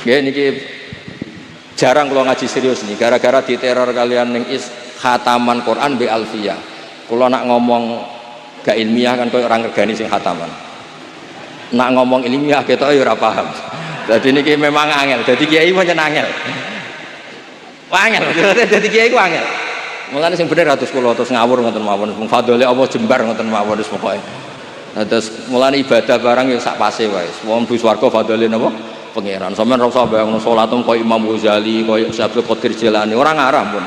Nggih niki jarang kula ngaji serius nih gara-gara diteror kalian ning khataman Quran be alfiyah. Kula nak ngomong gak ilmiah kan koyo orang regani sing khataman. Nak ngomong ilmiah ketok ya ora paham. Dadi niki memang angel. Dadi kiai pancen angel. Angel. Dadi kiai ku angel. Mulane sing bener atus kula terus ngawur ngoten mawon. Mung fadhole Allah jembar ngoten mawon wis pokoke. Terus mulane ibadah barang ya sak pase wae. Wong bu swarga fadhole napa? Pangeran. Sampeyan ora usah bayangno salat koyo Imam Ghazali, koyo Syekh Qadir Jilani, ora ngarah pun.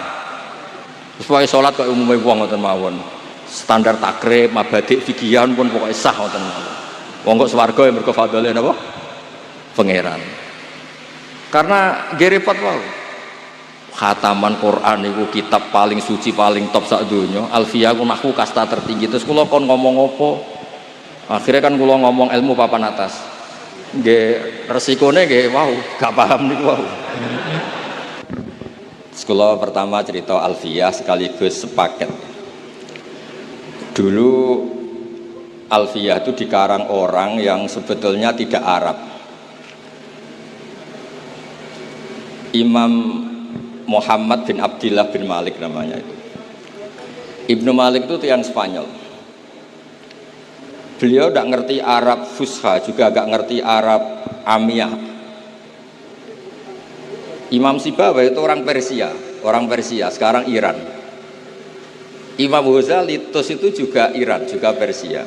Terus wae salat koyo umume wong ngoten mawon. Standar takrib, mabadik, fikihan pun pokoke sah ngoten mawon. Wong kok swarga ya mergo fadhole napa? Pangeran. Karena nggih repot wae. Khataman Quran itu kitab paling suci paling top sak donya. Alfiyah ku nahwu kasta tertinggi. Terus kula kon ngomong apa? Akhirnya kan kula ngomong ilmu papan atas. Nggih resikone nggih wow, gak paham niku wow. Kula pertama cerita Alfiyah sekaligus sepaket. Dulu Alfiyah itu dikarang orang yang sebetulnya tidak Arab. Imam Muhammad bin Abdillah bin Malik namanya itu. Ibnu Malik itu tiang Spanyol. Beliau tidak ngerti Arab Fusha, juga gak ngerti Arab Amiyah. Imam Sibawayh itu orang Persia, sekarang Iran. Imam Ghazali itu juga Iran, juga Persia.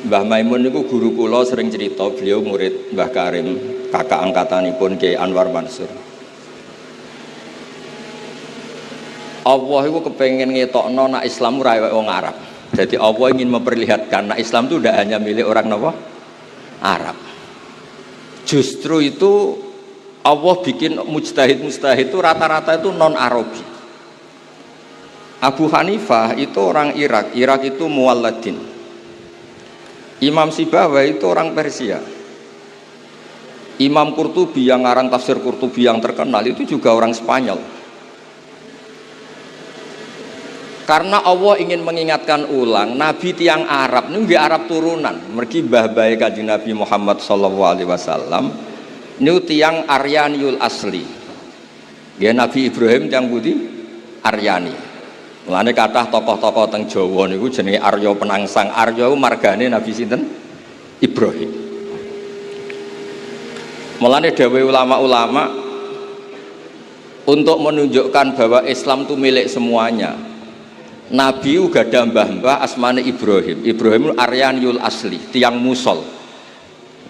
Mbah Maimun itu guru kula sering cerita, beliau murid Mbah Karim, kakak angkatanipun Kiai Anwar Mansur. Allah itu kepengen ngetokno nak Islam ora kaya wong Arab. Jadi Allah ingin memperlihatkan nak Islam itu tidak hanya milik orang napa? Arab. Justru itu Allah bikin mujtahid itu rata-rata itu non Arabi. Abu Hanifah itu orang Irak itu muwalladin. Imam Sibawayh itu orang Persia. Imam Qurtubi yang ngarang tafsir Qurtubi yang terkenal itu juga orang Spanyol. Karena Allah ingin mengingatkan ulang Nabi tiang Arab ini nggih Arab turunan. Mergi mbah-mbahe Kanjeng Nabi Muhammad sallallahu alaihi wasallam niku tiang Aryaniul asli. Nggih Nabi Ibrahim tiang budi Aryani. Mulane kathah tokoh-tokoh teng Jawa niku jenenge Arya Penangsang. Arya margane Nabi sinten? Ibrahim. Mulane dawuh ulama-ulama untuk menunjukkan bahwa Islam itu milik semuanya. Nabi uga ada mbah-mbah asmane Ibrahim. Ibrahim Aryaniul asli, tiang Musol.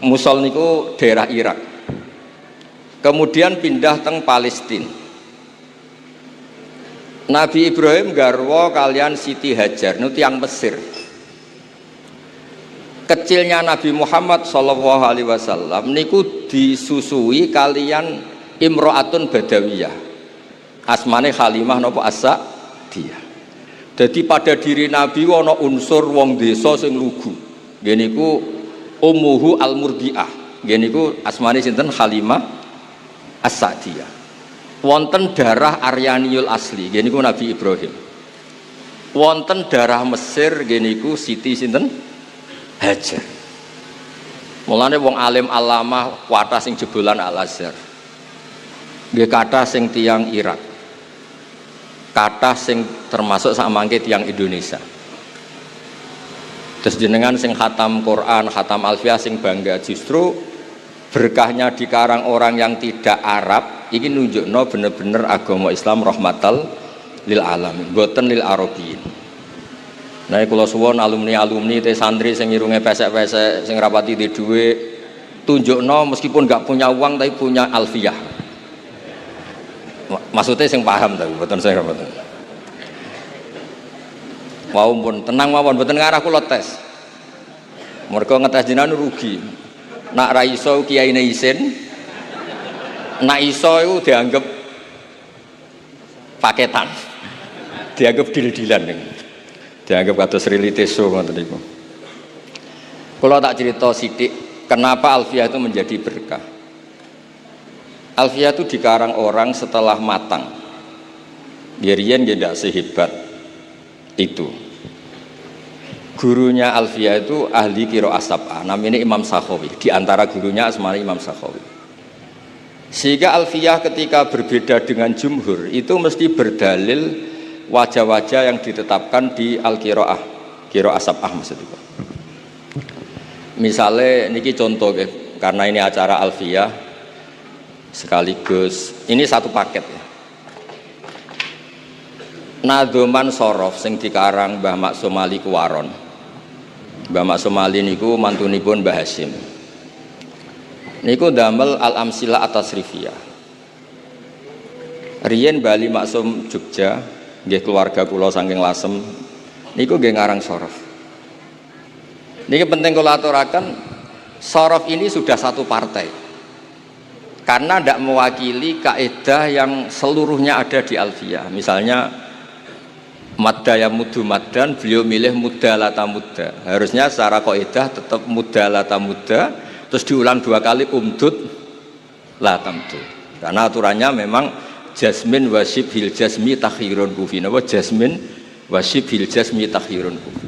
Musol niku daerah Irak. Kemudian pindah teng Palestina. Nabi Ibrahim garwa kalian Siti Hajar niku tiang Mesir. Kecilnya Nabi Muhammad sallallahu alaihi wasallam niku disusui kalian Imro'atun Badawiyah. Asmane Halimah napa As-Sa'diyah. Jadi pada diri Nabi ana unsur wong desa sing lugu. Nggih niku Ummuhu Al-Murdiah. Nggih niku asmane sinten? Halimah As-Sa'diyah. Wonten darah Aryaniul asli, nggih niku Nabi Ibrahim. Wonten darah Mesir, nggih niku Siti sinten? Hajar. Mulane wong alim alamah kathah sing jebolan Al-Azhar. Nggih kathah sing tiyang Irak. Kathah sing termasuk sak mangke tiyang Indonesia. Terus jenengan sing khatam Quran, khatam Alfiyah sing bangga justru berkahnya dikarang orang yang tidak Arab ini nunjukno bener-bener agama Islam rahmatal lil alamin, boten lil arabiyin. Nah kula suwun alumni te santri sing irunge pesek-pesek sing rapati di dhuwit tunjukno meskipun enggak punya uang tapi punya Alfiyah. Maksudnya sing paham ta boten sing boten. Wau pun tenang mawon boten ngarah kula tes. Mergo ngetes jenengan rugi. Nak ra iso kiyaine isin, nak iso itu dianggap paketan, dianggap dil-dilan, dianggap kados riliteso ngoten niku. Kalau tak cerita sithik, kenapa Alfiyah itu menjadi berkah? Alfiyah itu dikarang orang setelah matang. Biarian tidak sehebat itu. gurunya Alfiyah itu ahli qiraah sab'ah, namanya Imam Sakhawi. Di antara gurunya asmanya Imam Sakhawi. Sehingga Alfiyah ketika berbeda dengan jumhur itu mesti berdalil wajah-wajah yang ditetapkan di al-qiraah, qiraah sab'ah maksudnya. Misalnya niki contoh karena ini acara Alfiyah sekaligus ini satu paket ya. Nadhoman Sorof sing dikarang Mbah Maksum Ali Kuwaron. Mbah Maksum Ali niku mantunipun Mbah Hasyim. Niku damel Al-Amsilah At-Tasrifiyah. Riyen Bali Maksum Jogja, nggih keluarga kula saking Lasem, niku nggih ngarang Sorof. Niki penting kula aturaken, Sorof ini sudah satu partai. Karena tidak mewakili kaidah yang seluruhnya ada di Alfiyah. Misalnya madda ya muddu maddan, beliau milih mudda lata mudda. Harusnya secara kaidah tetap mudda lata mudda, terus diulang dua kali umdud lata muddu. Karena aturannya memang jasmin wasib hil jasmi takhirun kufi. Napa jasmin wasib hil jasmi takhirun kufi.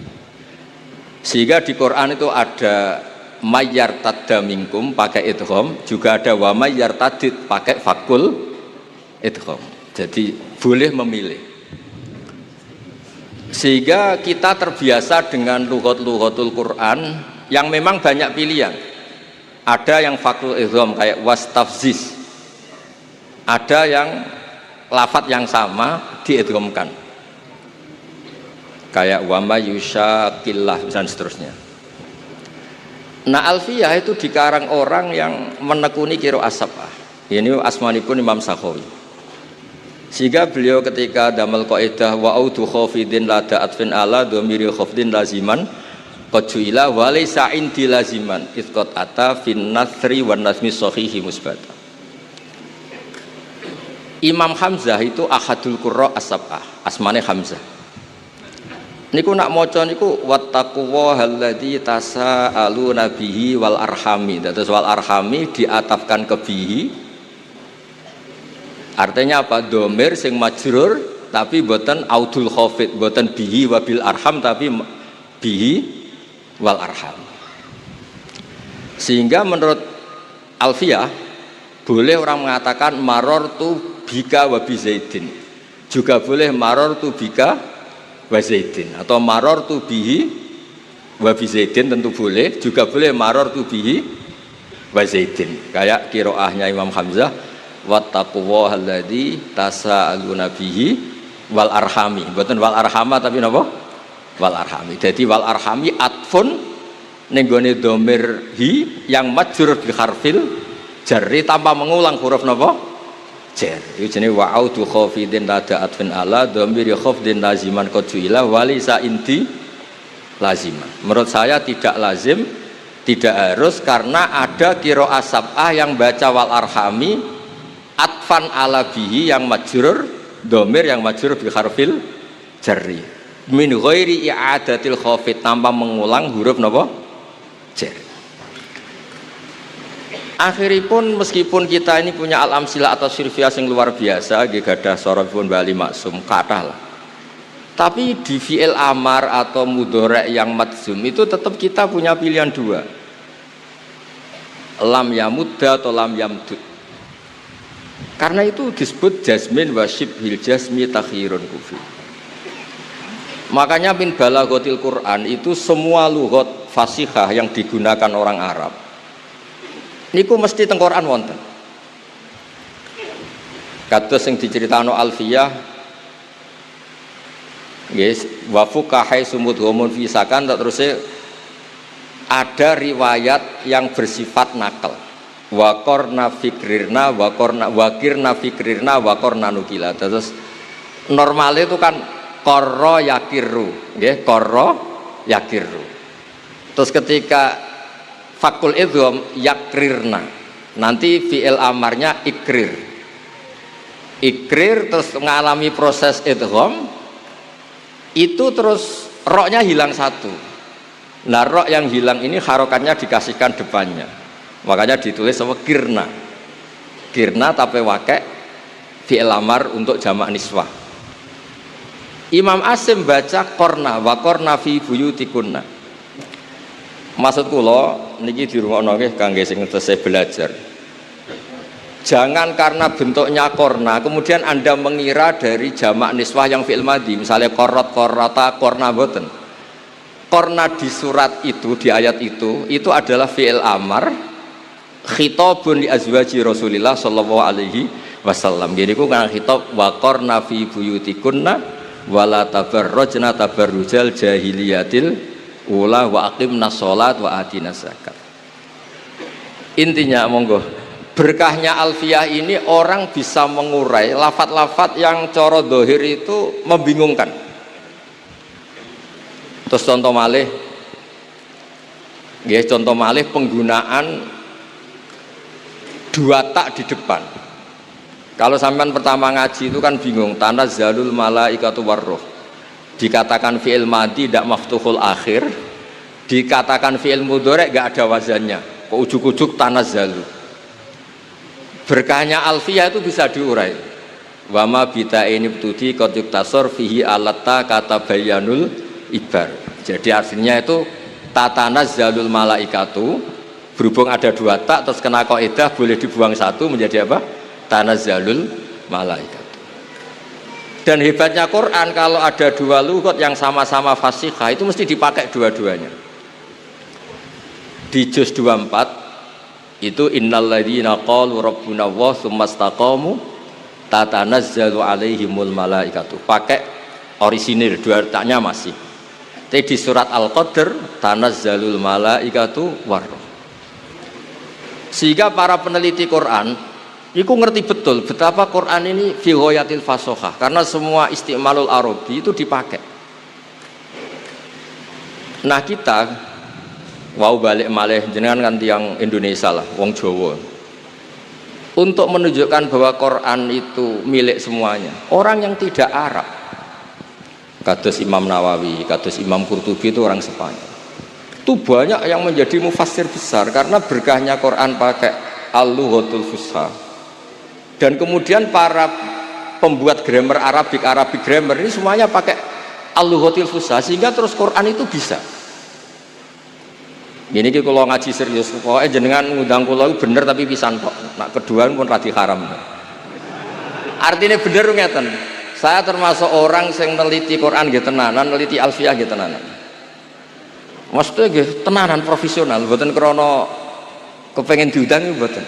Sehingga di Quran itu ada mayyar tadda minkum pakai idgham, juga ada wa mayyar tadid pakai fakul idgham. Jadi boleh memilih. Sehingga kita terbiasa dengan lughat-lughatul Quran yang memang banyak pilihan. Ada yang fakul idgham kayak wastafziz. Ada yang lafadz yang sama diidghamkan. Kayak wa may yusyaqillah dan seterusnya. Nah, Alfiyah itu dikarang orang yang menekuni qiraah sab'ah. Ini asmanipun Imam Sakhawi. Sehingga beliau ketika damel kaidah wa audu khafidin la da'atfin ala dhamiri khafdin laziman qad ju'ila wa laysa indi laziman isqat ata fin nasri wan nasmi sahihi musbata. Imam Hamzah itu ahadul qurra as-sab'ah, asmane Hamzah. Niku nak maca niku wattaquwa alladzi tasaaluna bihi wal arhami. Terus wal arhami diatafkan ke bihi. Artinya apa? Domir sing majrur tapi boten audul khafid, boten bihi wabil arham tapi bihi wal arham. Sehingga menurut Alfiyah boleh orang mengatakan marortu bika wa bi zaidin. Juga boleh marortu bika wa zaidin atau marortu bihi wa bi zaidin tentu boleh, juga boleh marortu bihi wa zaidin. Kayak qiraahnya Imam Hamzah wattaqullaha alladzi tasaaluna bihi wal arhami. Mboten wal arhama tapi napa? Wal arhami. Jadi wal arhami atfun ning gone dhamir hi yang majrur bi harfil jarri tanpa mengulang huruf napa? Jar. Iku jenenge wa'udu khafidin lada atfin ala dhamir khafdin laziman qajuila walisa inti laziman. Menurut saya tidak lazim, tidak harus karena ada qiraah sab'ah yang baca wal arhami atfan ala bihi yang majrur domir yang majrur bi harfil jarri min ghairi i'adatil khafid tanpa mengulang huruf napa jar. Akhiripun meskipun kita ini punya al-amsilah atau sirfiyah yang luar biasa nggih gadah sorofipun Bali Maksum kathah lah. Tapi di fi'il amar atau mudhari' yang madzum itu tetap kita punya pilihan dua. Lam yamudda atau lam yamdud. Karena itu disebut jasmin wasyib hil jasmi takhirun kufi. Makanya min balaghatil Quran itu semua lughat fasihah yang digunakan orang Arab niku mesti teng Quran wonten. Kados sing diceritakno Alfiyah nggih wa fuqahai sumudhumun fi sakan terusé ada riwayat yang bersifat nakal. Wa qarna fikrirna wa qarna wakirna fikrirna wa qarna nukila. Terus normal itu kan qarra yakiru, nggih, qarra yakiru. Terus ketika fakul idgham yakrirna, nanti fi'il amarnya ikrir. Ikrir terus mengalami proses idgham itu terus roknya hilang satu. Nah, rok yang hilang ini harokatnya dikasihkan depannya. Makanya ditulis sama kirna. Kirna tapi wakai fi'il amar untuk jamak niswah. Imam Asim baca korna wa korna fi buyutikunna. Maksud kula niki dirungokno nggih kangge sing tesih belajar. Jangan karena bentuknya korna kemudian Anda mengira dari jamak niswah yang fi'il madhi, misalnya korot, korota, korna, boten. Korna di surat itu, di ayat itu adalah fi'il amar khitabun li azwaji Rasulillah sallallahu alaihi wasallam. Jadi ku kan khitab wa korna fi buyutikunna wala tabarrajna tabarrujal jahiliyatil ula wa aqimna sholat wa atina zakat. Intinya monggo berkahnya alfiyah ini orang bisa mengurai lafat-lafat yang coro dohir itu membingungkan. Terus contoh malih penggunaan dua tak di depan. Kalau sampean pertama ngaji itu kan bingung, tanazzalul malaikatu warruh. Dikatakan fi'il madhi tidak maftuhul akhir, dikatakan fi'il mudhari' enggak ada wazannya. Kok ujuk-ujuk tanazzalu. Berkahnya alfiyah itu bisa diurai. Wama bita ini btudi qad yuktasor fihi alatta kata bayanul ibar. Jadi artinya itu tatanazzalul malaikatu, berhubung ada dua tak terus kena kaidah boleh dibuang satu menjadi apa? Tanazzalul malaikatu. Dan hebatnya Quran kalau ada dua lughat yang sama-sama fasihah itu mesti dipakai dua-duanya. Di juz 24 itu innalladzina qalu rabbuna Allah tsumastaqamu tatanazzalu alaihimul malaikatu, pakai orisinil dua taknya masih. Tapi di surat Al-Qadr tanazzalul malaikatu warruh. Sehingga para peneliti Quran itu ngerti betul betapa Quran ini fi ghayatil fasahah karena semua istimalul arabi itu dipakai. Nah kita wau balik malih jenengan kan tiang Indonesia lah, wong Jawa. Untuk menunjukkan bahwa Quran itu milik semuanya. Orang yang tidak Arab, kados Imam Nawawi, kados Imam Qurtubi itu orang Spanyol. Itu banyak yang menjadi mufassir besar karena berkahnya Quran pakai al-lughatul fusha. Dan kemudian para pembuat grammar Arabic grammar ini semuanya pakai al-lughatul fusha sehingga terus Quran itu bisa. Gini ki kalau ngaji serius, pokoknya jenengan ngundang kula bener tapi pisan kok. Nak kedua pun radi haram. Artinya bener ngeten. Saya termasuk orang yang neliti Quran nggih tenanan, neliti alfiyah nggih tenanan. Maksudnya nggih tenanan profesional, mboten krana kepengen diundang mboten.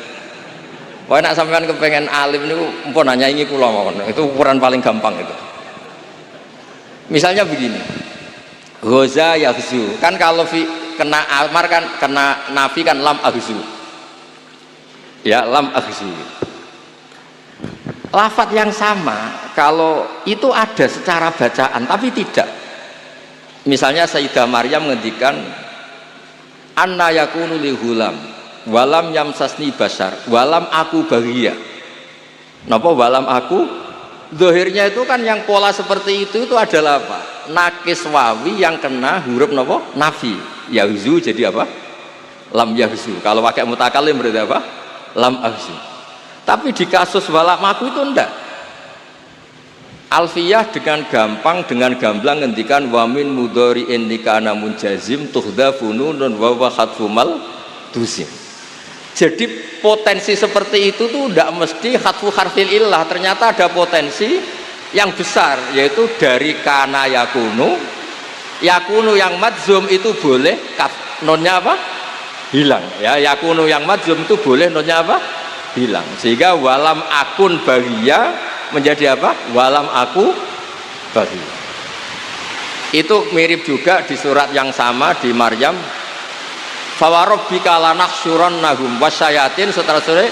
Pokoknya nak sampean kepengen alim niku mpun nyanyi kula mawon. Itu ukuran paling gampang itu. Misalnya begini. Ghaza yaghzu. Kan kalau kena amar kan kena nafi kan lam aghzu. Ya, lam aghzu. Lafat yang sama kalau itu ada secara bacaan tapi tidak. Misalnya Sayyidah Maryam ngendikan anna yakunu li ghulam walam yamsasni basar walam aku baghia. Napa walam aku? Zahirnya itu kan yang pola seperti itu adalah apa? Nakis wawi yang kena huruf napa? Nafi. Yahzu jadi apa? Lam yahzu. Kalau pakai mutakalim berarti apa? Lam ahzu. Tapi di kasus walam aku itu enggak. Alfiyah dengan gampang, dengan gamblang ngendikan wamin mudhari'in likana munjazim tuhdhafu nunun wa wa khatfumal dusim. Jadi potensi seperti itu tuh enggak mesti khatfu harfil illah, ternyata ada potensi yang besar yaitu dari kana yakunu yang madzum itu boleh nonnya apa? Hilang ya. Yakunu yang madzum itu boleh nonnya apa? Hilang. Sehingga walam akun baghia menjadi apa? Walam aku baghia. Itu mirip juga di surat yang sama di Maryam. Fawarabbika lanahsyurannahum wasyayatin seterusnya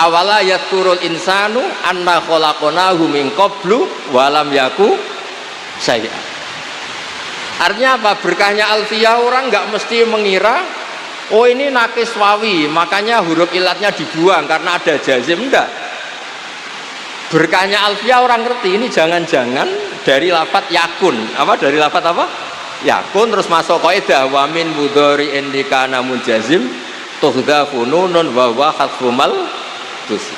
awala yaturul insanu anna khalaqnahu min qablu walam yaku syai'a. Artinya apa? Berkahnya alfiyah orang nggak mesti mengira oh ini nakis wawi makanya huruf ilatnya dibuang karena ada jazim, enggak. Berkahnya alfiyah orang ngerti ini jangan-jangan dari lafat yakun. Apa? Dari lafat apa? Yakun terus masuk kaidah wa min mudhari'in likana munjazim tuhdhafu nunun wa wa khatfumal dusim.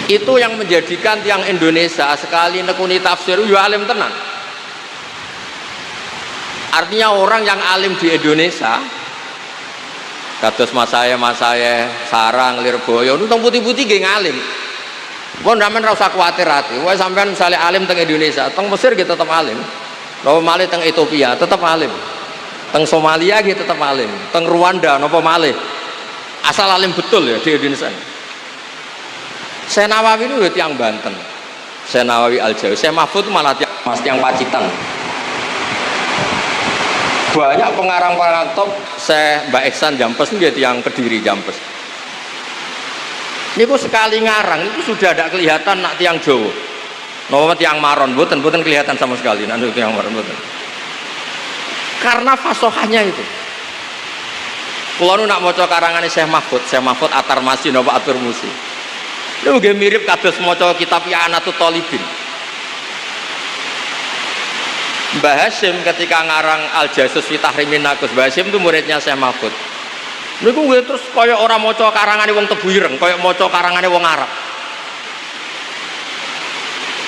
Itu yang menjadikan tiang Indonesia sekali nekuni tafsir yo alim tenan. Artinya orang yang alim di Indonesia kados mas saya Sarang Lirboyo itu teng putih-putih nggih ngalim. Pun sampean ora usah kuwatir ati. Wae sampean misalnya alim teng Indonesia, teng Mesir gitu tetap alim. Napa malih teng Ethiopia tetap alim. Teng Somalia gitu tetap alim. Teng Rwanda napa malih. Asal alim betul ya di Indonesia. Saya Nawawi itu tiang Banten. Saya Nawawi Al-Jawi. Saya Mahfud malah tiang Pacitan. Banyak pengarang-pengarang top. Saya Mbak Eksan Jampes itu tiang Kediri Jampes. Ini kok sekali ngarang itu sudah ada kelihatan nak tiang Jawa. Nama tiang Maron, bukan kelihatan sama sekali. Nanti tiang Maron bukan. Karena fasohanya itu. Kalau nak mau karangannya Syekh Mahfud Atar Masih, Nova Atur Musi. Itu juga mirip kados maca kitab I'anatul Thalibin. Mbah Hasyim ketika ngarang Al-Jasus fi Tahrimin Nakus, Mbah Hasyim itu muridnya Syekh Mahfud. Niku nggih terus kaya ora maca karangane wong Tebu Ireng, kaya maca karangane wong Arab.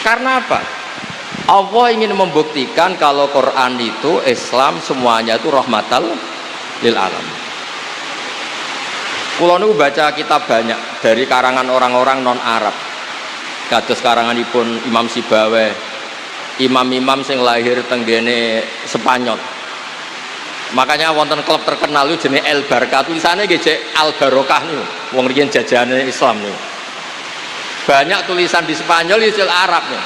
Karena apa? Allah ingin membuktikan kalau Quran itu Islam semuanya itu rahmatal lil alamin. Kula niku baca kitab banyak dari karangan orang-orang non Arab. Kados karanganipun Imam Sibawe, imam-imam sing lahir teng gene Spanyol. Makanya wonten klub terkenal itu jenenge El Barca, tulisannya nggih Al Barokah niku. Wong riyen jajane Islam niku. Banyak tulisan di Spanyol istilah Arab nih.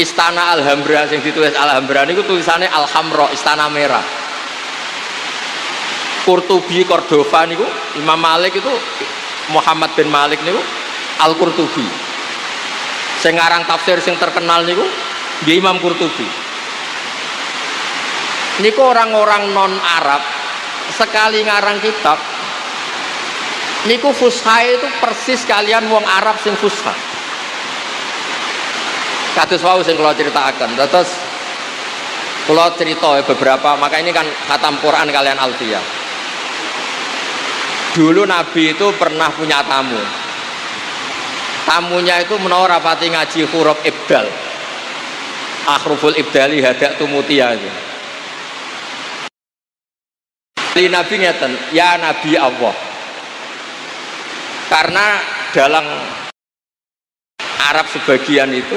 Istana Alhambra yang ditulis Alhambra niku tulisannya Alhamra, Istana Merah. Qurtubi Cordova niku Imam Malik itu Muhammad bin Malik niku Al-Qurtubi. Sing ngarang tafsir sing terkenal niku nggih Imam Qurtubi. Niku orang-orang non Arab sekali ngarang kitab niku fusha itu persis kalian wong Arab sing fusha. Kados wau sing kula critakaken. Terus kula cerita beberapa, maka ini kan khatam Quran kalian Alfiyah. Dulu Nabi itu pernah punya tamu. Tamunya itu menawa rapati ngaji huruf ibdal. Akhruful ibdali hadak tumutia itu. Di Nabi ngeten, ya Nabi Allah. Karena dalam Arab sebagian itu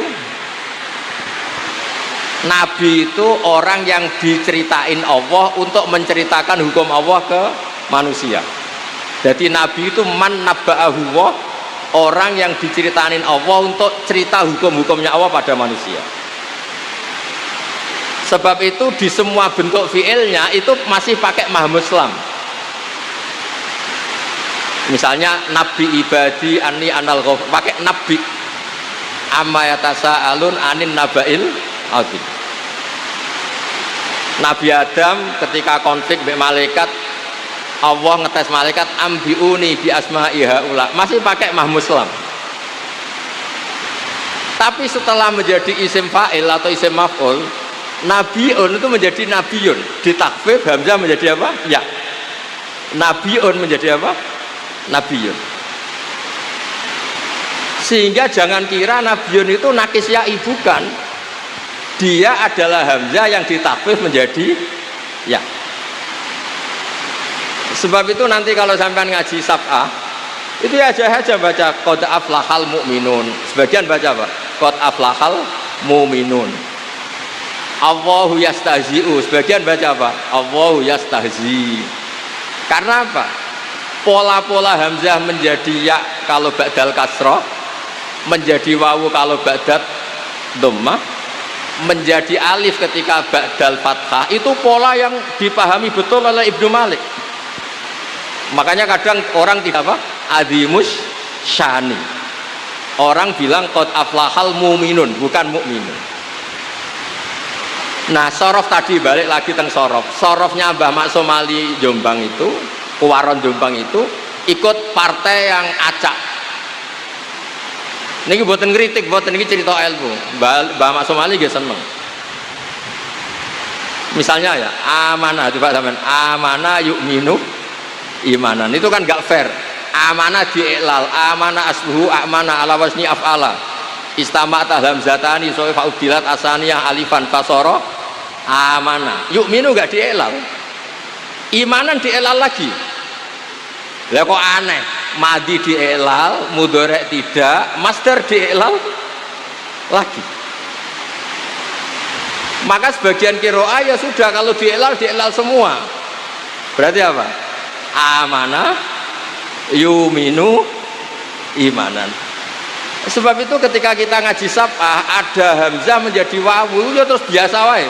Nabi itu orang yang diceritain Allah untuk menceritakan hukum Allah ke manusia. Jadi Nabi itu man nabba'ahu wa, orang yang diceritain Allah untuk cerita hukum-hukumnya Allah pada manusia. Sebab itu di semua bentuk fiilnya itu masih pakai mahmuslam. Misalnya Nabi ibadi anni anal ghafur, pakai Nabi. Amma yatasa'alun anin nabail azim. Nabi Adam ketika konflik dengan malaikat, Allah ngetes malaikat ambiuni bi asma'i haula, masih pakai mahmuslam. Tapi setelah menjadi isim fa'il atau isim maf'ul, nabiun itu menjadi nabiyun, ditakfif hamzah menjadi apa? Ya. Nabiun menjadi apa? Nabiyun. Sehingga jangan kira nabiyun itu nakis ya'i, bukan. Dia adalah hamzah yang ditakfif menjadi ya. Sebab itu nanti kalau sampai ngaji sab'ah itu ya aja baca qad aflahal mu'minun. Sebagian baca apa? Qad aflahal mu'minun. Allahu yastahzi'u. Sebagian baca apa? Allahu yastahzi. Karena apa? Pola-pola hamzah menjadi ya kalau ba'dal kasrah, menjadi wawu kalau ba'dal dhammah, menjadi alif ketika ba'dal fathah, itu pola yang dipahami betul oleh Ibnu Malik. Makanya kadang orang tidak apa? Adimus syani. Orang bilang qad aflahal mu'minun, bukan mu'minun. Nah, sorof tadi balik lagi teng sorof. Sorofnya Mbah Maksum Ali Jombang itu, Kuwaron Jombang itu ikut partai yang acak. Niki boten kritik, boten niki cerita ilmu. Mbah Maksum Ali nggih seneng. Misalnya ya, amanah coba sampean, amanah yu'minu imanan, itu kan gak fair. Amana diiklal, amana asluhu amana ala wasni af'ala. Istama'ta hamzatani soe fa'udilat asaniyah alifan fasoro amana. Yu'minu enggak diiklal. Imanan diiklal lagi. Lah kok aneh, madi diiklal, mudhari tidak, masdar diiklal lagi. Maka sebagian qiraah ya sudah, kalau diiklal semua. Berarti apa? Amanah yuminu imanan. Sebab itu ketika kita ngaji sab'ah ada hamzah menjadi wawu ya terus biasa wae.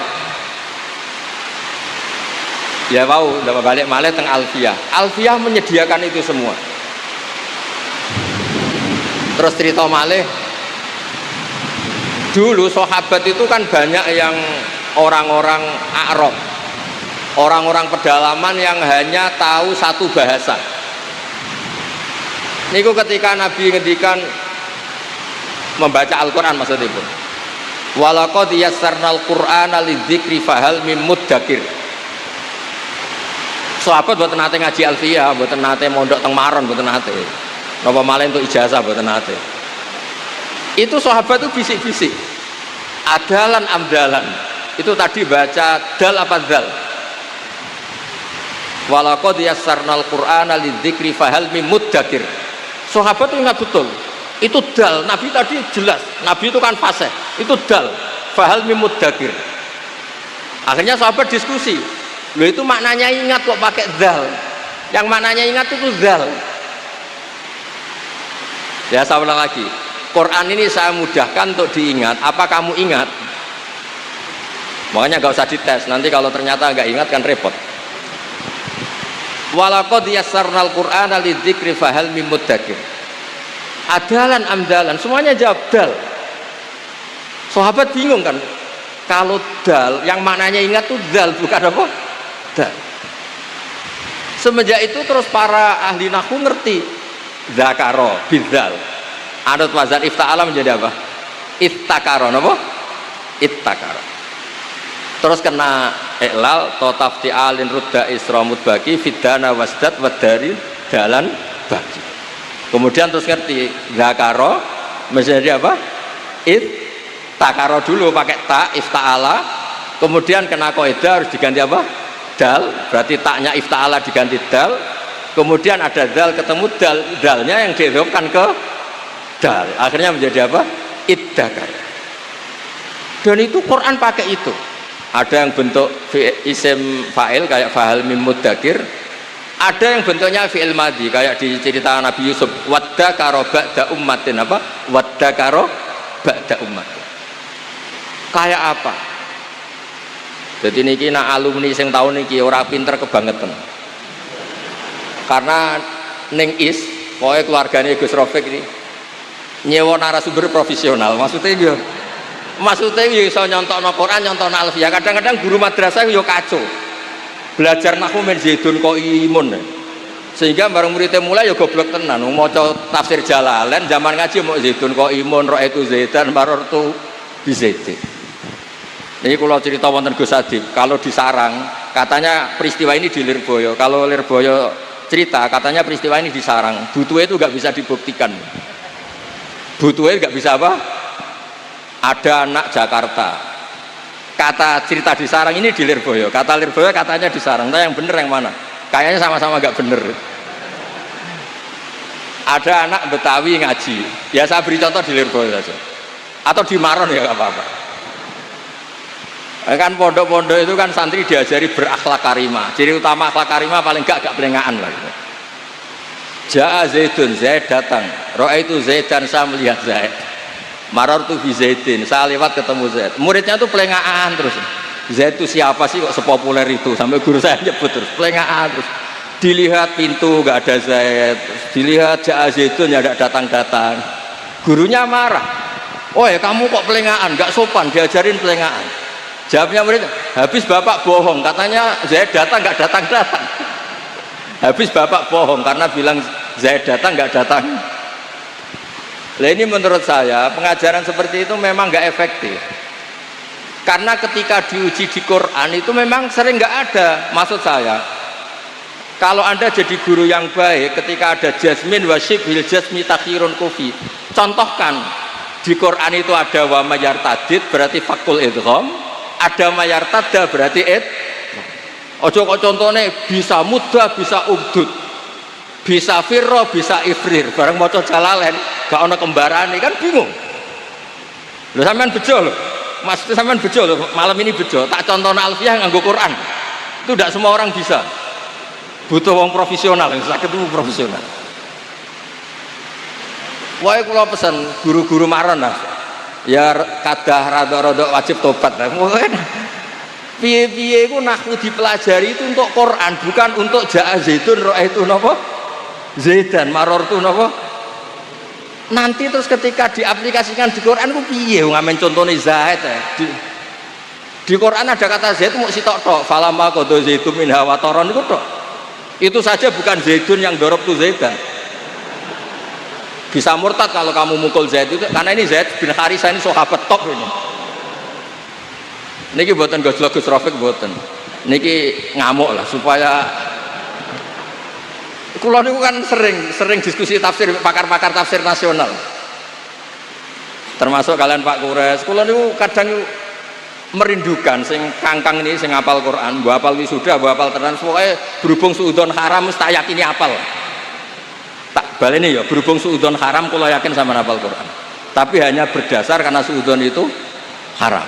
Ya mau udah balik malih teng Alfiyah. Alfiyah menyediakan itu semua. Terus cerita malih, dulu sahabat itu kan banyak yang orang-orang Arab, orang-orang pedalaman yang hanya tahu satu bahasa. Niku ketika Nabi ngendikan membaca Al-Quran maksudnya itu, walaqad yassarnal Qur'ana lidzikri fahal mim muddakir. Sahabat buat nate ngaji Alfiyah, buat nate mondok teng Maron, buat nate napa malah untuk ijazah, buat nate. Itu sahabat itu bisik-bisik adalan amdalan, itu tadi baca dal apa dal. Walaqad yassarnal Qur'ana lidzikri fahal mim muddakir. Sahabat itu ingat betul, itu dal. Nabi tadi jelas, Nabi itu kan fasih, itu dal fahal mim muddakir. Akhirnya sahabat diskusi, loh itu maknanya ingat kok pakai dal, yang maknanya ingat itu dal. Ya saya ulang lagi, Quran ini saya mudahkan untuk diingat. Apa kamu ingat? Makanya gak usah dites, nanti kalau ternyata gak ingat kan repot. Walaqad yassarnal Qur'ana lidzikri fahal mim muddakir. Adalan amdalan, semuanya jawab dal. Sahabat bingung kan, kalau dal yang maknanya ingat tuh dal, bukan apa? Dal. Semenjak itu terus para ahli nahwu ngerti zakaro bidzal. Adot wazan ifta'ala menjadi apa? Ittakaro, apa? Ittakaro. Terus kena iklal to tafti'alin rudda isramud baki fidana wasdat wadari dalan baki. Kemudian terus ngerti zakaro menjadi apa? Ittakaro dulu pakai ta ifta'ala. Kemudian kena kaidah harus diganti apa? Dal, berarti taknya ifta'ala diganti dal. Kemudian ada dal ketemu dal, dalnya yang dihubungkan ke dal. Akhirnya menjadi apa? Iddakar. Dan itu Quran pakai itu. Ada yang bentuk isim fa'il kayak fahal mim muddakir, ada yang bentuknya fi'il madhi kayak di cerita Nabi Yusuf, wadda karo ba'da ummatin, apa? Wadda karo ba'da ummatin. Kayak apa? Jadi niki nak alumni sing tahun niki ora pinter kebangetan. Karena ning is, pokoknya keluarganya Gus Rofik ini nyewa narasumber profesional, maksudnya dia bisa nyontokno Quran, nyontokno Alfiyah. Kadang-kadang guru madrasah yo kacau. Belajar nahwu men Zaidun kok imun. Sehingga bareng muridnya mulai yo goblok tenan. Maca tafsir Jalalain zaman ngaji mau Zaidun kok imun, ra'aitu Zaidan marartu bi Zaidin. Ini kalau cerita wonten Gus Adib, kalau di Sarang katanya peristiwa ini di Lirboyo. Kalau Lirboyo cerita katanya peristiwa ini di Sarang. Butuhe itu nggak bisa dibuktikan. Butuhe nggak bisa apa? Ada anak Jakarta, kata cerita di Sarang ini di Lirboyo, kata Lirboyo katanya di Sarang. Nah yang bener yang mana? Kayaknya sama-sama gak bener. Ada anak Betawi ngaji, ya saya beri contoh di Lirboyo saja, atau di Maron ya gak apa-apa. Kan pondok-pondok itu kan santri diajari berakhlak karimah. Ciri utama akhlak karimah paling gak pelengahan lah gitu. Ja'a Zaidun, Zaid datang, ra'aitu Zaidan, saya melihat Zaid. Marartu bi Zaidin, saya lewat ketemu Zaid. Muridnya tuh pelengahan terus. Zaid itu siapa sih kok sepopuler itu? Sampai guru saya nyebut terus, pelengahan terus. Dilihat pintu nggak ada Zaid, dilihat Ja'a Zaidun ya tidak datang-datang. Gurunya marah. Oh ya kamu kok pelengahan, nggak sopan, diajarin pelengahan. Jawabnya muridnya, habis bapak bohong, katanya Zaid datang nggak datang-datang. Habis bapak bohong karena bilang Zaid datang nggak datang. Nah ini menurut saya pengajaran seperti itu memang nggak efektif, karena ketika diuji di Quran itu memang sering nggak ada. Maksud saya Kalau Anda jadi guru yang baik ketika ada jasmin wasyib bil jasmi takhirun kufi, contohkan di Quran itu ada wa mayartadid berarti fakul idgham, ada mayartada berarti ojo kok contohnya bisa mudah bisa ubdud, bisa firro bisa ifrir, bareng maca jalalain gak ono kembarane kan bingung. Lho sampean bejo lho. Mas sampean bejo lho, malam ini bejo tak contohna alfiah nganggo Quran. Itu tidak semua orang bisa. Butuh wong profesional, yang sakit itu profesional. Wah, kalau pesan guru-guru maron lah, ya kadah rada-rada wajib tobat lah. Piye-piye itu nahwu dipelajari itu untuk Quran, bukan untuk ja'a zaitun roh itu napa? Zaidan maror itu napa? Nanti terus ketika diaplikasikan di Quran itu piye? Ngamen contohnya Zaid ya. Di Quran ada kata Zaid mau sitok tok, falama qadha zaitun min hawa taron itu tok. Itu saja bukan Zaidun yang dorop tuh Zaidan. Bisa murtad kalau kamu mukul Zaid itu, karena ini Zaid bin Harisah ini sahabat top ini. Niki buatan Gus Rafiq buatan. Niki ngamuk lah supaya. Kulo niku kan sering diskusi tafsir pakar-pakar tafsir nasional. Termasuk kalian Pak Kures. Kulo niku kadang merindukan sing kangkang ini sing apal Quran, mbok apal wisuda, mbok apal tenan, pokoke berhubung suudzon haram mesti yakini apal. Tak baleni ya, berhubung suudzon haram kula yakin sama apal Quran. Tapi hanya berdasar karena suudzon itu haram.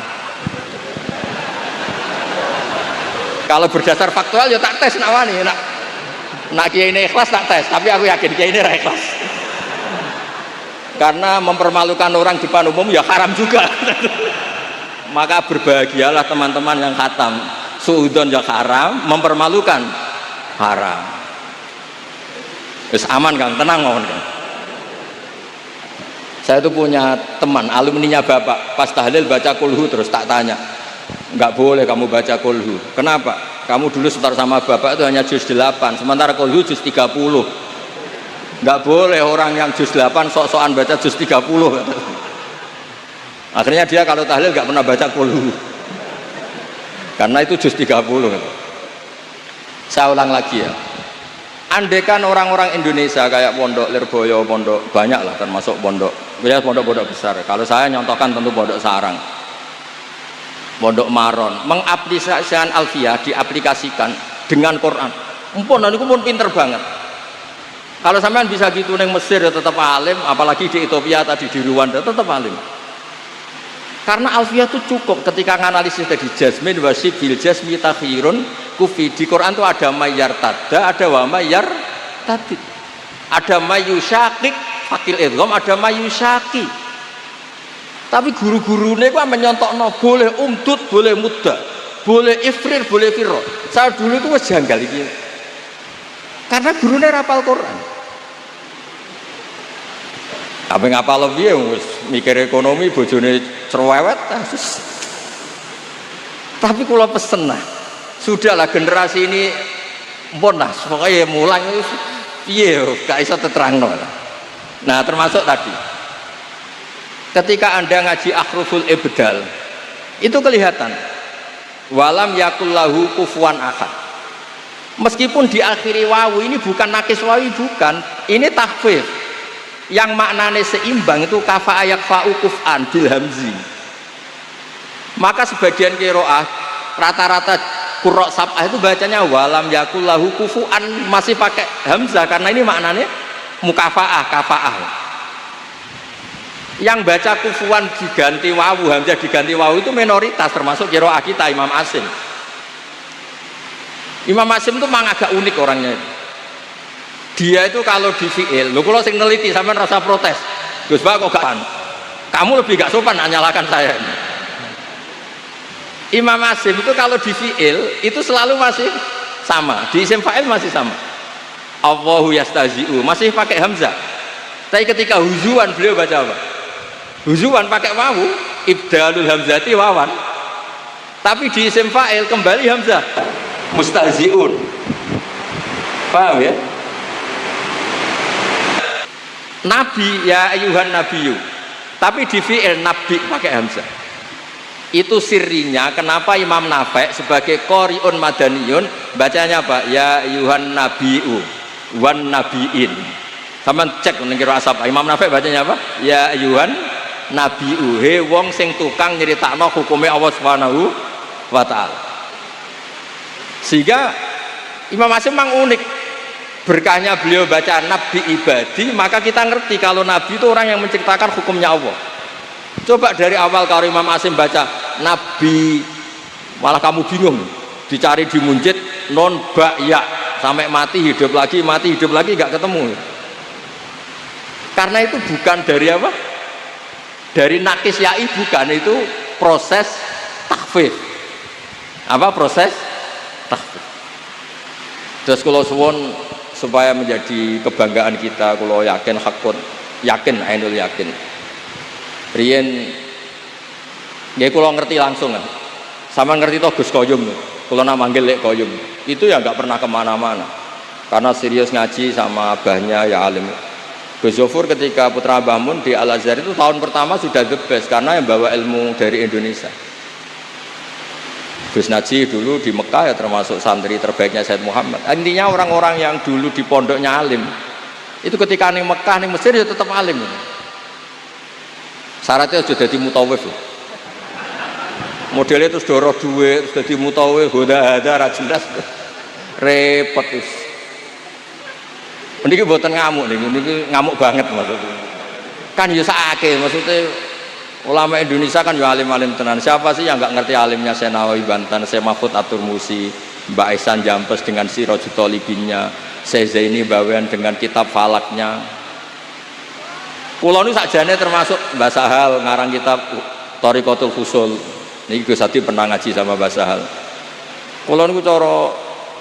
Kalau berdasar faktual ya tak tes nawani, nak kiai ini ikhlas tak tes, tapi aku yakin kiai ini ra ikhlas. Karena mempermalukan orang di depan umum ya haram juga. Maka berbahagialah teman-teman yang khatam suudzon yang haram, mempermalukan haram. Terus aman Kang, tenang mohon Kang. Saya itu punya teman alumninya bapak, pas tahlil baca kulhu terus tak tanya, nggak boleh kamu baca kulhu. Kenapa? Kamu dulu setar sama bapak itu hanya juz 8, sementara kulhu juz 30. Nggak boleh orang yang juz 8 sok-sokan baca juz 30. Akhirnya dia kalau tahlil nggak pernah baca kulhu karena itu juz 30. Saya ulang lagi ya, andekan orang-orang Indonesia kayak Pondok Lirboyo, pondok banyak lah termasuk pondok besar, kalau saya nyontohkan tentu Pondok Sarang, Pondok Maron, mengaplikasikan alfiah diaplikasikan dengan Quran, nanti pun pinter banget. Kalau sampean bisa gitu neng Mesir ya tetap alim, apalagi di Ethiopia tadi di Rwanda tetap alim. Karena alfiah itu cukup ketika nganalisis tadi jasmin wasyib bil jasmi takhirun kufi. Di Quran itu ada mayartada, ada wa mayartadid, ada mayusyakik fakil idgham, ada mayusyaki. Tapi guru-gurunya kok menyontokno boleh umdud, boleh mudah, boleh ifrir, boleh firro. Saya dulu itu wis janggal iki. Karena gurunya rapal Quran. Apa ngapal lebih ya, mikir ekonomi, bojone cerewet. Tapi kalau pesen lah, sudahlah generasi ini bonus, pokoknya mulai piye, gak iso terangno. Nah termasuk tadi, ketika Anda ngaji akhruful ibdal, itu kelihatan. Walam yakullahu kufuwan ahad. Meskipun diakhiri wawu ini bukan nakis wawi, bukan, ini tahfidz. Yang maknanya seimbang itu kafa ayak fa'u kuf'an bil hamzi. Maka sebagian qiraah rata-rata qurra sab'ah itu bacanya walam yakullahu kufu'an, masih pakai hamzah karena ini maknanya mukafaah, kafaah. Yang baca kufuan diganti wawu, hamzah diganti wawu itu minoritas, termasuk qiraah kita Imam Asim. Imam Asim itu memang agak unik orangnya. Dia itu kalau di fi'il, lo kalau sing neliti sampean rasa protes, Gus Pak kok gak kamu lebih gak sopan nyalakan saya. Imam Asim itu kalau di fi'il itu selalu masih sama, di isim fa'il masih sama. Allahu yastazi'u masih pakai hamzah. Tapi ketika huzuan beliau baca apa? Huzuan pakai wawu, ibdalul hamzati wawan. Tapi di isim fa'il kembali hamzah. Mustazi'un. Paham ya? Nabi ya ayuhan nabiyu, tapi di fi'il nabi pakai hamzah. Itu sirinya kenapa Imam Nafi' sebagai qori'un madaniyun bacanya apa? Ya yuhan nabi'u wan nabi'in. Sama cek nengkira asap. Imam Nafi' bacanya apa? Ya yuhan nabi'u. He wong sing tukang nyeritakno hukume Allah Subhanahu wa taala. Sehingga Imam Asy'am memang unik. Berkahnya beliau baca nabi ibadi, maka kita ngerti kalau nabi itu orang yang menceritakan hukumnya Allah. Coba dari awal kalau Imam Asy'am baca nabi, malah kamu bingung, dicari di munjid non ba ya sampai mati hidup lagi nggak ketemu. Karena itu bukan dari apa? Dari nakis yai, bukan, itu proses tahfidz. Apa proses tahfidz? Terus kalau suwon supaya menjadi kebanggaan kita, kalau yakin hakun, yakin ainul yakin. Riyen ya kalau ngerti langsung kan, sama ngerti toh Gus Koyum, kalau nama manggil Lek Koyum, itu ya nggak pernah kemana-mana, karena serius ngaji sama abahnya ya alim. Gus Zofur ketika Putra Mbah Mun di Al Azhar itu tahun pertama sudah the best karena yang bawa ilmu dari Indonesia. Gus Najih dulu di Mekah ya termasuk santri terbaiknya Said Muhammad. Intinya orang-orang yang dulu di pondoknya alim itu ketika ning Mekah ning Mesir ya tetap alim. Syaratnya sudah jadi mutawif. Modelnya terus doroh duit, terus jadi mutawif, hoda-hada, jelas, repot terus. Ini buatan ngamuk nih, ini ngamuk banget maksudnya. Kan ya sakit, maksudnya ulama Indonesia kan ya alim-alim tenan. Siapa sih yang nggak ngerti alimnya Syekh Nawawi Bantan, Syekh Mahfud At-Turmusi, Mbak Ihsan Jampes dengan Sirajul Talibinnya, Syekh Zaini Bawean dengan kitab falaknya. Kulo ini sakjane termasuk Mbah Sahal ngarang kitab Thariqatul Fusul. Niki Gus Hadi pernah ngaji sama Mbah Sahal. Kulo niku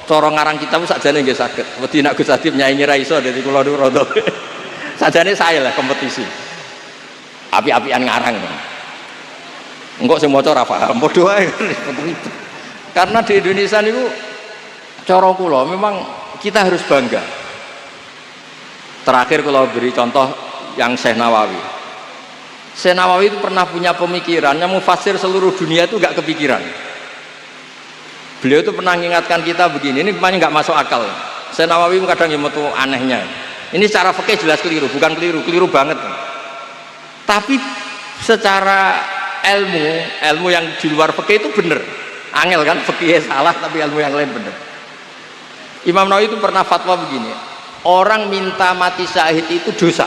cara ngarang kitab sakjane nggih saged. Wedi nek Gus Hadi nyaingi ra iso dadi kulo niku rada. Sakjane saya lah kompetisi. Api-apian ngarang. Engko sing maca ora paham, padha wae ribet. Karena di Indonesia niku cara kula memang kita harus bangga. Terakhir kalau beri contoh yang Syekh Nawawi. Syekh Nawawi itu pernah punya pemikiran yang mufasir seluruh dunia itu gak kepikiran. Beliau itu pernah mengingatkan kita begini, ini memang nggak masuk akal. Syekh Nawawi kadang yang metu anehnya. Ini secara fikih jelas keliru, bukan keliru banget. Tapi secara ilmu yang di luar fikih itu benar. Angel kan, fikih salah tapi ilmu yang lain benar. Imam Nawawi itu pernah fatwa begini, orang minta mati syahid itu dosa.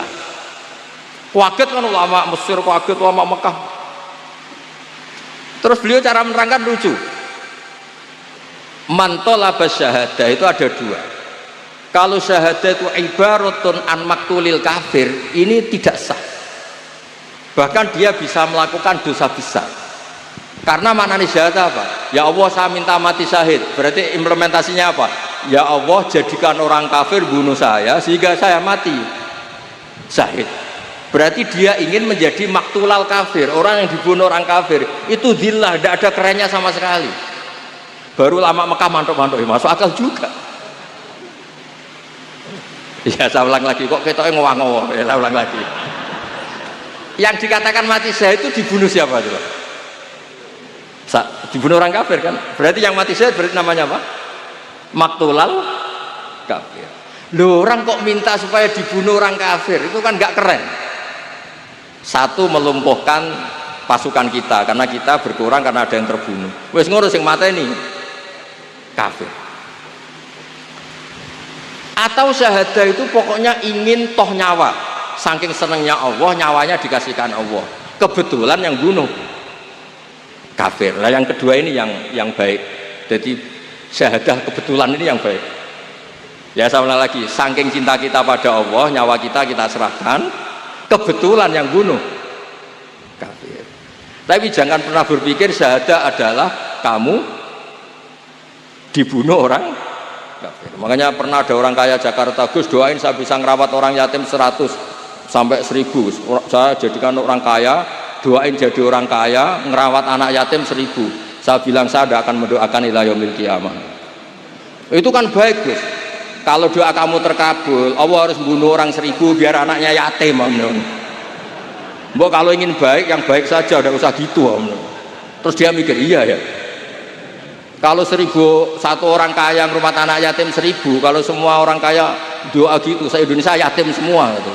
Kaget kan ulama Mesir, kaget ulama Mekah. Terus beliau cara menerangkan lucu. Man talaba syahadah itu ada dua. Kalau syahadah itu ibaratun an maktulil kafir, ini tidak sah. Bahkan dia bisa melakukan dosa besar. Karena maknanya syahadah apa? Ya Allah saya minta mati syahid. Berarti implementasinya apa? Ya Allah jadikan orang kafir bunuh saya sehingga saya mati syahid. Berarti dia ingin menjadi maktulal kafir, orang yang dibunuh orang kafir itu zillah, tidak ada kerennya sama sekali. Baru lama Mekah mantuk-mantuk, masuk akal juga. Ya saya ulang lagi, kok ketoknya ngowah-ngowah, ya saya ulang lagi. Yang dikatakan mati syahid itu dibunuh siapa coba? Dibunuh orang kafir kan? Berarti yang mati syahid berarti namanya apa? Maktulal kafir. Loh, orang kok minta supaya dibunuh orang kafir, itu kan nggak keren. Satu, melumpuhkan pasukan kita karena kita berkurang karena ada yang terbunuh. Wes ngurus yang mata ini kafir. Atau syahadah itu pokoknya ingin toh nyawa, saking senengnya Allah nyawanya dikasihkan Allah. Kebetulan yang bunuh kafir. Nah yang kedua ini yang baik. Jadi syahadah kebetulan ini yang baik. Ya sama lagi, saking cinta kita pada Allah, nyawa kita serahkan. Kebetulan yang bunuh kafir. Tapi jangan pernah berpikir syahadah adalah kamu dibunuh orang kafir. Makanya pernah ada orang kaya Jakarta, Gus doain saya bisa ngerawat orang yatim 100 sampai 1000. Saya jadikan orang kaya, doain jadi orang kaya, ngerawat anak yatim 1000. Saya bilang saya tidak akan mendoakan ila yaumil qiyamah. Itu kan baik Gus. Kalau doa kamu terkabul, Allah harus bunuh orang 1000 biar anaknya yatim. Mbok kalau ingin baik, yang baik saja, udah usah gitu. Terus dia mikir, iya ya. Kalau 1.001 orang kaya rumah anak yatim 1.000, kalau semua orang kaya doa gitu, se-Indonesia yatim semua gitu.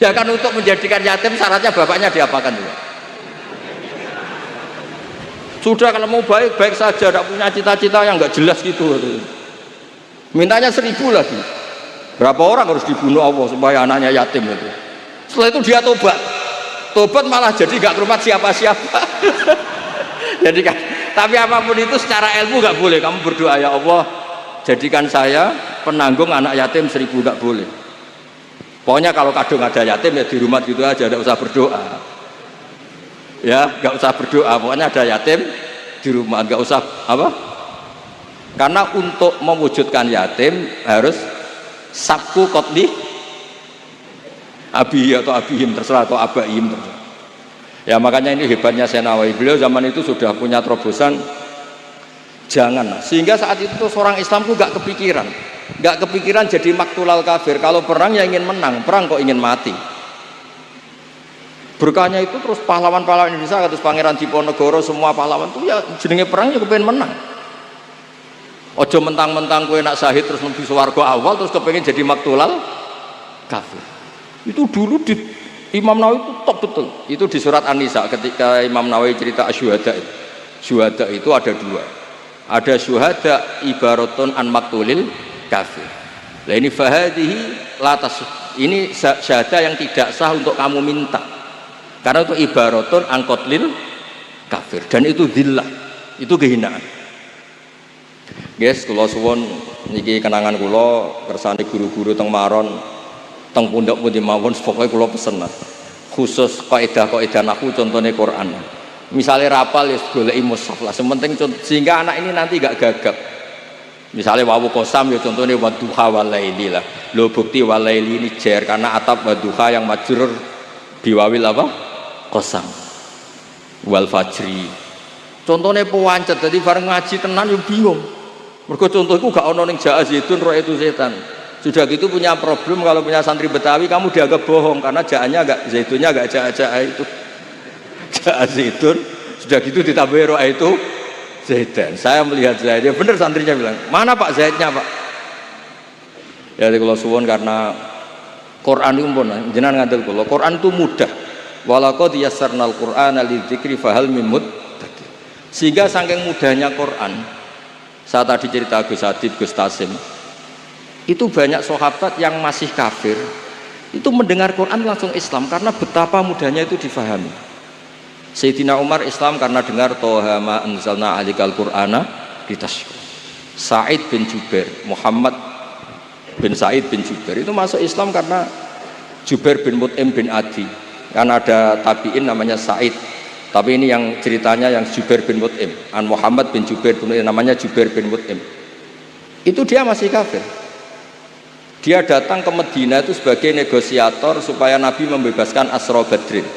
Ya kan untuk menjadikan yatim syaratnya bapaknya diapakan juga. Sudah kalau mau baik-baik saja, tidak punya cita-cita yang nggak jelas gitu. Mintanya 1.000 lagi. Berapa orang harus dibunuh Allah supaya anaknya yatim itu. Setelah itu dia tobat malah jadi nggak ke rumah siapa-siapa. Jadi kan, tapi apapun itu secara ilmu nggak boleh. Kamu berdoa, ya Allah jadikan saya penanggung anak yatim 1.000, nggak boleh. Pokoknya kalau kadung ada yatim ya di rumah gitu aja, nggak usah berdoa. Ya nggak usah berdoa, pokoknya ada yatim di rumah, nggak usah apa. Karena untuk mewujudkan yatim harus sabku kotli abi atau abihim terserah, atau abaihim terserah. Ya makanya ini hebatnya Syekh Nawawi, beliau zaman itu sudah punya terobosan jangan, sehingga saat itu seorang Islam tuh nggak kepikiran jadi maktulal kafir. Kalau perang ya ingin menang, perang kok ingin mati. Berkahnya itu terus pahlawan-pahlawan Indonesia, terus Pangeran Diponegoro, semua pahlawan tuh ya jenenge perang ya kepengen menang. Ojo mentang-mentang kowe nak syahid terus mlebu swarga awal terus kepengen jadi maktulal kafir. Itu dulu di Imam Nawawi itu top betul. Itu di surat An-Nisa ketika Imam Nawawi cerita syuhada. Syuhada itu ada dua. Ada syuhada ibaratun an maktulil kafir. Nah ini fahadihi latas. Ini syahada yang tidak sah untuk kamu minta. Karena itu ibaratun an qatlil kafir, dan itu dhillah. Itu kehinaan. Guys, kula suwun niki kenangan kula kersane guru-guru teng Maron, teng pondok pundi mawon, pokoke kula pesen khusus kaidah-kaidah nahwu contohnya Quran. Misalnya rapal ya goleki mushaf lah, sementing sehingga anak ini nanti gak gagap. Misalnya wawu qasam ya contohnya wadduha walaili lah. Lo bukti walaili ini jar karena atap wadduha yang majrur biwawil apa? Qasam. Wal fajri. Contohnya pewancet, jadi bareng ngaji tenan yo bingung. Mergo contohku gak ono ning Jaa Zaitun roh itu setan. Sudah gitu punya problem kalau punya santri Betawi, kamu dianggap bohong karena jaannya agak zaitunnya agak jaa-jaa itu. Jaa Zaitun, sudah gitu ditambah roh itu zaitan. Saya melihat Zaid, ya bener santrinya bilang, "Mana Pak Zaidnya, Pak?" Ya kalau suwun karena Quran itu pun jenengan ngandel kula, Quran itu mudah. Walaqad yassarnal Qur'ana lidzikri fahal mim muddakir. Sehingga saking mudahnya Quran, saat tadi cerita Gus Adib, Gus Tasim, itu banyak sahabat yang masih kafir itu mendengar Quran langsung Islam karena betapa mudahnya itu difahami. Sayyidina Umar Islam karena dengar Toha ma anzalna alikal Qur'ana litasykur. Sa'id bin Jubair, Muhammad bin Sa'id bin Jubair itu masuk Islam karena Jubair bin Mut'im bin Adi. Kan ada tabi'in namanya Sa'id, tapi ini yang ceritanya yang Jubair bin Mut'im, an Muhammad bin Jubair bin Mut'im, namanya Jubair bin Mut'im. Itu dia masih kafir. Dia datang ke Medina itu sebagai negosiator supaya Nabi membebaskan Asra Badrin.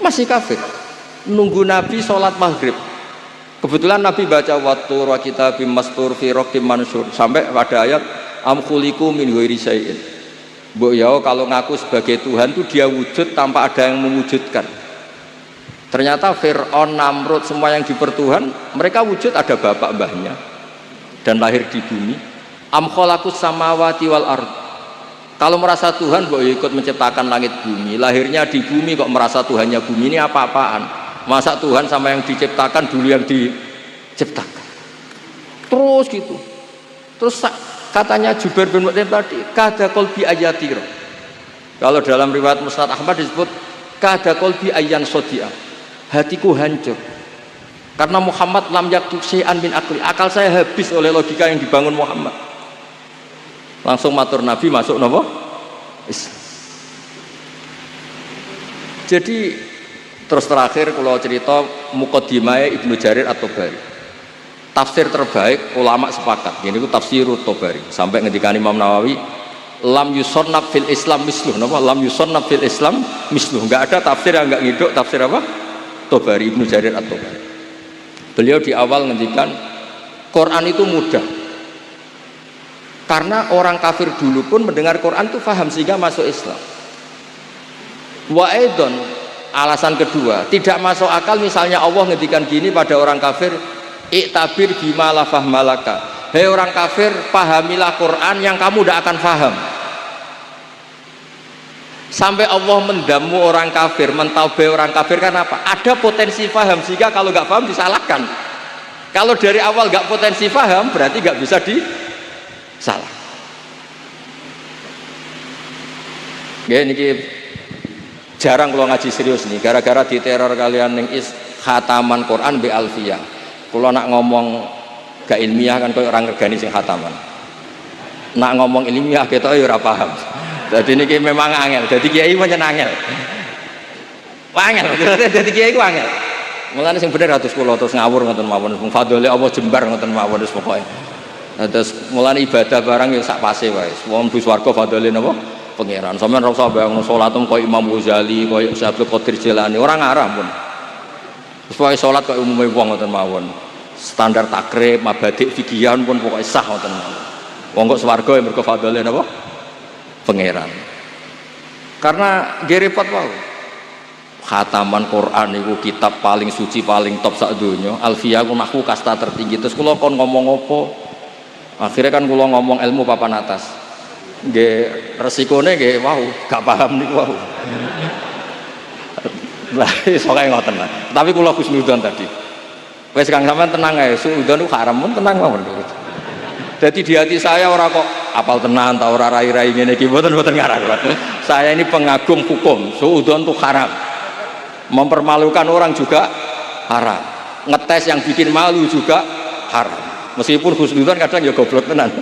Masih kafir. Nunggu Nabi sholat maghrib. Kebetulan Nabi baca wattur wa kitabim mastur fi raqim mansur sampai pada ayat am khuliqu min ghairi syai'in. Mbok ya kalau ngaku sebagai Tuhan itu dia wujud tanpa ada yang mewujudkan. Ternyata Fir'aun, Namrud, semua yang dipertuhan mereka wujud ada bapak mbahnya dan lahir di bumi. Am khalaqus samawati wal ard. Kalau merasa Tuhan mbok ikut menciptakan langit bumi, lahirnya di bumi kok merasa Tuhannya bumi, ini apa-apaan? Masa Tuhan sama yang diciptakan dulu yang diciptakan. Terus gitu. Terus katanya Jubair bin Mut'im tadi, kada qalbi ayatiro. Kalau dalam riwayat Musnad Ahmad disebut kada qalbi ayyan sodia. Hatiku hancur. Karena Muhammad lam yaktu syai'an min akli. Akal saya habis oleh logika yang dibangun Muhammad. Langsung matur Nabi masuk napa? Islam. Jadi terus terakhir kalau cerita muqaddimah Ibnu Jarir At-Tabari. Tafsir terbaik ulama sepakat. Ini itu tafsir At-Tabari. Sampai ngendikane Imam Nawawi, lam yusannaf fil Islam misluh. Napa? Lam yusannaf fil Islam misluh. Enggak ada tafsir yang enggak ngiduk tafsir apa? Tabari, Ibnu Jarir At-Tabari. Beliau di awal ngendikan Quran itu mudah. Karena orang kafir dulu pun mendengar Quran itu faham sehingga masuk Islam. Wa aidon alasan kedua, tidak masuk akal misalnya Allah ngendikan gini pada orang kafir, iktabir bima la fahmalaka. Hei orang kafir, pahamilah Quran yang kamu tidak akan paham. Sampai Allah mendamu orang kafir, mentaubai orang kafir kan apa? Ada potensi paham, sehingga kalau nggak paham disalahkan. Kalau dari awal nggak potensi paham, berarti nggak bisa disalah. Ini jarang kalau ngaji serius nih, gara-gara diteror kalian yang khataman Quran be alfiyah. Kalau nak ngomong gak ilmiah kan kayak orang ngergani sing khataman. Nak ngomong ilmiah kita ya ora paham. Jadi ini memang angel. Jadi kiai pancen angel. Angel. Jadi kiai ku angel. Mulane sing bener atus kula terus ngawur ngoten mawon. Fadhole Allah jembar ngoten mawon wis pokoke. Terus mulane ibadah barang ya sak pase wae. Wong bus warga fadhole napa? Pangeran. Sampeyan ora usah bayangno salatem koyo Imam Ghazali, koyo Syekh Abdul Qadir Jilani, ora ngarah pun. Wis wae salat koyo umume wong ngoten mawon. Standar takrib, mabadik, fikihan pun pokoke sah ngoten mawon. Wong kok swarga ya mergo fadhole napa? Pangeran. Karena nggih repot wae. Khataman Quran itu kitab paling suci paling top sak donya. Alfiyah ku nahwu kasta tertinggi. Terus kula kon ngomong apa? Akhirnya kan kula ngomong ilmu papan atas. Nggih resikone nggih wow, gak paham niku wow. Lah iso kae ngoten lah. Tapi kula husnudzon tadi. Wis Kang sampean tenang ae, suudzon ku haram pun tenang mawon. Jadi di hati saya orang kok apal tenan ta ora rai-rai ngene iki mboten ngarah. Saya ini pengagum hukum, suudzon itu haram. Mempermalukan orang juga haram. Ngetes yang bikin malu juga haram. Meskipun husnudzon kadang ya goblok tenan.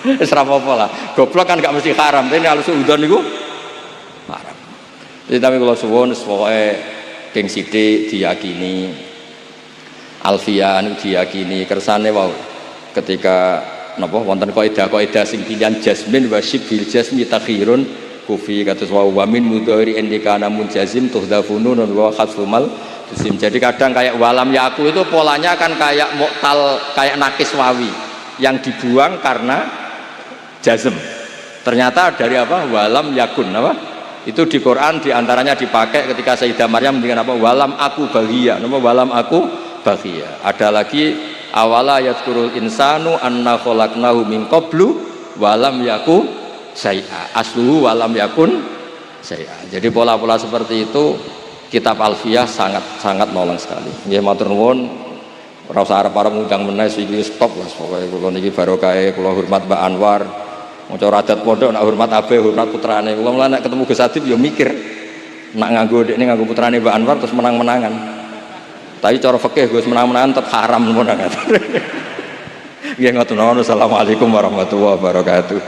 Wis ora apa-apa lah. Goblok kan gak mesti haram, tapi kalau suudzon niku haram. Jadi tapi kalau suwun pokoke geng sithik diyakini alfiyah niku diyakini kersane wau ketika napa wonten kaidah sing pilihan jasmin wa syibhil jasmi takhirun kufi kados wa min mudhari indikana munjazim tuhdafunun wa khasfumal jisim. Jadi kadang kayak walam yaku itu polanya kan kayak mu'tal, kayak nakis wawi yang dibuang karena jazm. Ternyata dari apa? Walam yakun apa? Itu di Quran diantaranya dipakai ketika Sayyidah Maryam dengan apa? Walam aku bahagia. Nama walam aku bahagia. Ada lagi awala yadhkurul insanu anna khalaqnahu min qablu walam yaku syai'a. Asluhu walam yakun syai'a. Jadi pola-pola seperti itu kitab Alfiyah sangat nolong sekali. Nggih matur nuwun. Ora usah arep-arep ngundang meneh iki stop lah pokoke kula niki barokah kula hormat Mbak Anwar. Maca adat pondok nak hormat abe hormat putrane. Kula mulane nek ketemu Gus Adib ya mikir nak nganggo dekne nganggo putrane Mbak Anwar terus menang-menangan. Tapi cara fikih Gus menang-menangan tetep haram menangan. Nggih ngoten. Assalamualaikum warahmatullahi wabarakatuh.